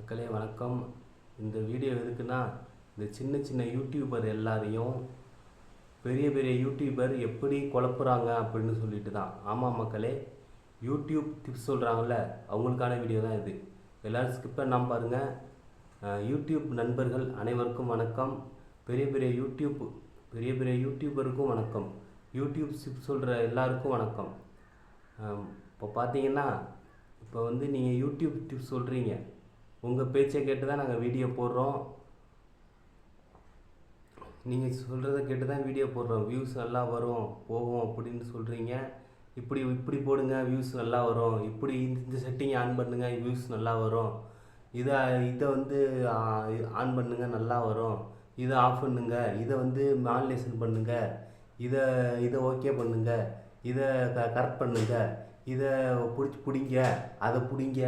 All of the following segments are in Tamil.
மக்களே வணக்கம். இந்த வீடியோ எதுக்குன்னா, இந்த சின்ன சின்ன யூடியூபர் எல்லாரையும் பெரிய பெரிய யூடியூபர் எப்படி குழப்புறாங்க அப்படின்னு சொல்லிட்டு தான். ஆமாம் மக்களே, யூடியூப் டிப்ஸ் சொல்கிறாங்கல்ல, அவங்களுக்கான வீடியோ தான் இது. எல்லோரும் ஸ்கிப் பண்ணாமல் பாருங்கள். யூடியூப் நண்பர்கள் அனைவருக்கும் வணக்கம். பெரிய பெரிய யூடியூபருக்கும் வணக்கம். யூடியூப் டிப்ஸ் சொல்கிற எல்லாருக்கும் வணக்கம். இப்போ பார்த்தீங்கன்னா, இப்போ வந்து நீங்கள் யூடியூப் டிப்ஸ் சொல்கிறீங்க, உங்கள் பேச்சை கேட்டு தான் நாங்கள் வீடியோ போடுறோம். நீங்கள் சொல்கிறத கேட்டு தான் வீடியோ போடுறோம். வியூஸ் நல்லா வரும் போகும் அப்படின்னு சொல்கிறீங்க. இப்படி போடுங்க, வியூஸ் நல்லா வரும். இப்படி இந்த செட்டிங் ஆன் பண்ணுங்கள், வியூஸ் நல்லா வரும். இதை வந்து ஆன் பண்ணுங்கள், நல்லா வரும். இதை ஆஃப் பண்ணுங்க, இதை வந்து மாடுலேஷன் பண்ணுங்கள், இதை ஓகே பண்ணுங்கள், இதை கரெக்ட் பண்ணுங்கள், இதை பிடிங்க, அதை பிடிங்க,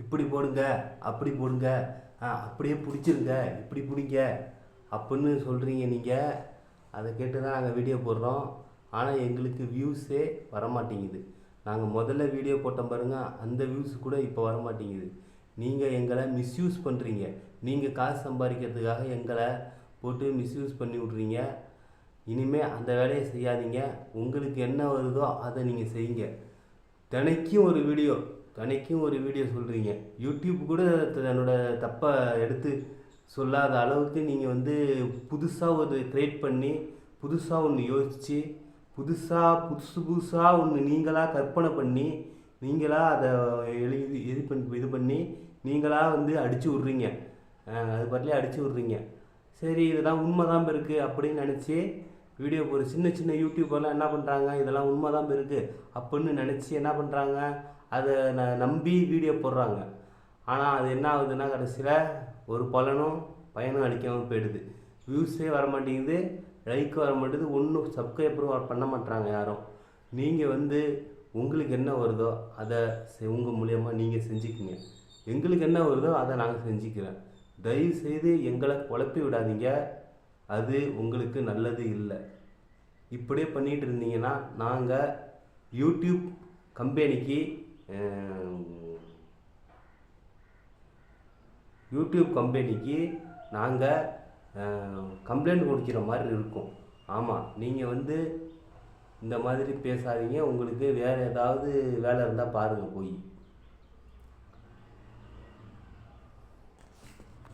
இப்படி போடுங்க, அப்படி போடுங்க, அப்படியே பிடிச்சிருங்க, இப்படி பிடிங்க அப்படின்னு சொல்கிறீங்க. நீங்கள் அதை கேட்டு தான் நாங்கள் வீடியோ போடுறோம். ஆனால் எங்களுக்கு வியூஸே வரமாட்டேங்குது. நாங்கள் முதல்ல வீடியோ போட்டோம் பாருங்கள், அந்த வியூஸ் கூட இப்போ வரமாட்டேங்குது. நீங்கள் எங்களை மிஸ்யூஸ் பண்ணுறீங்க. நீங்கள் காசு சம்பாதிக்கிறதுக்காக எங்களை போட்டு மிஸ்யூஸ் பண்ணி விட்றீங்க. இனிமேல் அந்த வேலையை செய்யாதீங்க. உங்களுக்கு என்ன வருதோ அதை நீங்கள் செய்யுங்க. தினைக்கும் ஒரு வீடியோ சொல்கிறீங்க. யூடியூப் கூட தன்னோட தப்பை எடுத்து சொல்லாத அளவுக்கு நீங்கள் வந்து புதுசாக ஒரு க்ரியேட் பண்ணி, புதுசாக ஒன்று யோசித்து, புதுசாக ஒன்று நீங்களாக கற்பனை பண்ணி, நீங்களாக அதை எழுதி இது பண்ணி நீங்களாக வந்து அடித்து விட்றீங்க. அது பாட்டிலே அடித்து விட்றீங்க. சரி, இதெல்லாம் உண்மை தான் இருக்குது அப்படின்னு நினச்சி வீடியோ போகிற சின்ன யூடியூபர்லாம் என்ன பண்ணுறாங்க, இதெல்லாம் உண்மை தான் இருக்குது அப்படின்னு நினச்சி என்ன பண்ணுறாங்க, அதை நம்பி வீடியோ போடுறாங்க. ஆனால் அது என்ன ஆகுதுன்னா, கடைசியில் ஒரு பயனும் அளிக்காமல் போயிடுது. வியூஸே வர மாட்டேங்குது, லைக் வர மாட்டேங்குது, ஒன்றும் சப்ஸ்கிரைபரும் பண்ண மாட்டாங்க யாரும். நீங்கள் வந்து உங்களுக்கு என்ன வருதோ அதை உங்கள் மூலியமாக நீங்கள் செஞ்சுக்கிங்க. எங்களுக்கு என்ன வருதோ அதை நாங்கள் செஞ்சுக்கிறேன். தயவுசெய்து எங்களை குழப்பி விடாதீங்க. அது உங்களுக்கு நல்லது இல்லை. இப்படியே பண்ணிகிட்டு இருந்தீங்கன்னா நாங்கள் யூடியூப் கம்பெனிக்கு நாங்கள் கம்ப்ளைண்ட் கொடுக்கிற மாதிரி இருக்கும். ஆமாம், நீங்கள் வந்து இந்த மாதிரி பேசாதீங்க. உங்களுக்கு வேறு ஏதாவது வேலை இருந்தால் பாருங்கள் போய்.